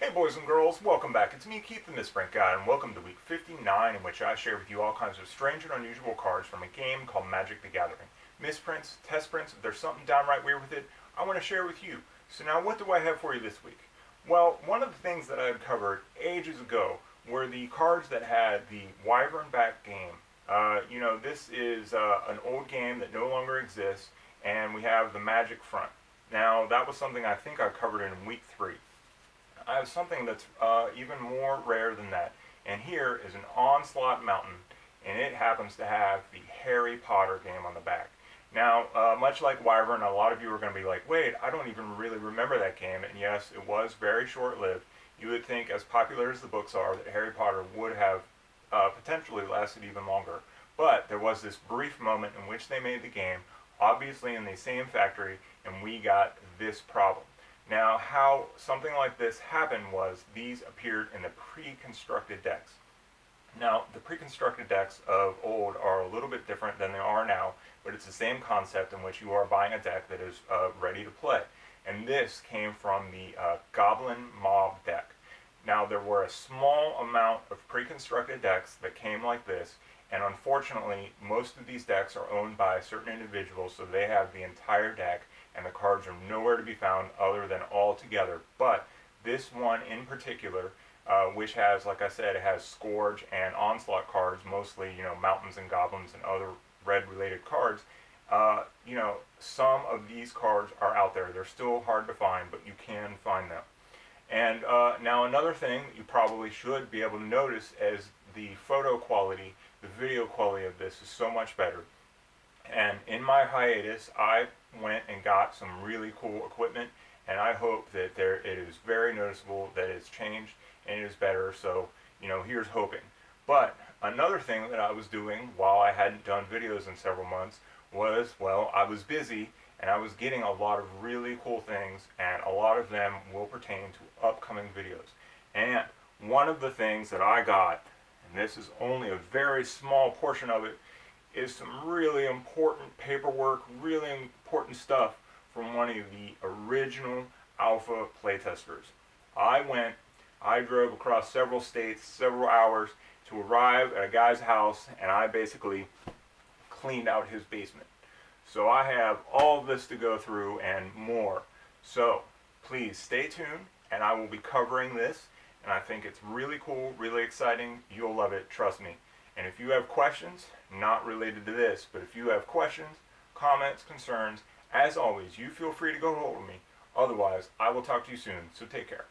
Hey boys and girls, welcome back. It's me, Keith the Misprint Guy, and welcome to week 59, in which I share with you all kinds of strange and unusual cards from a game called Magic the Gathering. Misprints, test prints, if there's something downright weird with it, I want to share with you. So now what do I have for you this week? Well, one of the things that I had covered ages ago were the cards that had the Wyvern back game. This is an old game that no longer exists, and we have the Magic front. Now, that was something I think I covered in week 3. I have something that's even more rare than that. And here is an Onslaught Mountain, and it happens to have the Harry Potter game on the back. Now, much like Wyvern, a lot of you are going to be like, wait, I don't even really remember that game. And yes, it was very short-lived. You would think, as popular as the books are, that Harry Potter would have potentially lasted even longer. But there was this brief moment in which they made the game, obviously in the same factory, and we got this problem. Now, how something like this happened was these appeared in the pre-constructed decks. Now, the pre-constructed decks of old are a little bit different than they are now, but it's the same concept in which you are buying a deck that is ready to play. And this came from the Goblin Mob deck. Now, there were a small amount of pre-constructed decks that came like this, and unfortunately, most of these decks are owned by certain individuals, so they have the entire deck, and the cards are nowhere to be found other than all together. But this one in particular, which has, like I said, it has Scourge and Onslaught cards, mostly, Mountains and Goblins and other red-related cards. Some of these cards are out there. They're still hard to find, but you can find them. And now another thing you probably should be able to notice is the photo quality, the video quality of this is so much better. And in my hiatus, I went and got some really cool equipment, and I hope that it is very noticeable that it's changed and it is better. So, here's hoping. But another thing that I was doing while I hadn't done videos in several months was, well, I was busy and I was getting a lot of really cool things, and a lot of them will pertain to upcoming videos. And one of the things that I got, and this is only a very small portion of it, is some really important paperwork, really important stuff from one of the original alpha playtesters. I drove across several states, several hours to arrive at a guy's house, and I basically cleaned out his basement. So I have all this to go through and more. So please stay tuned, and I will be covering this, and I think it's really cool, really exciting. You'll love it, trust me. And if you have questions, not related to this, but if you have questions, comments, concerns, as always, you feel free to go hold of me. Otherwise, I will talk to you soon, so take care.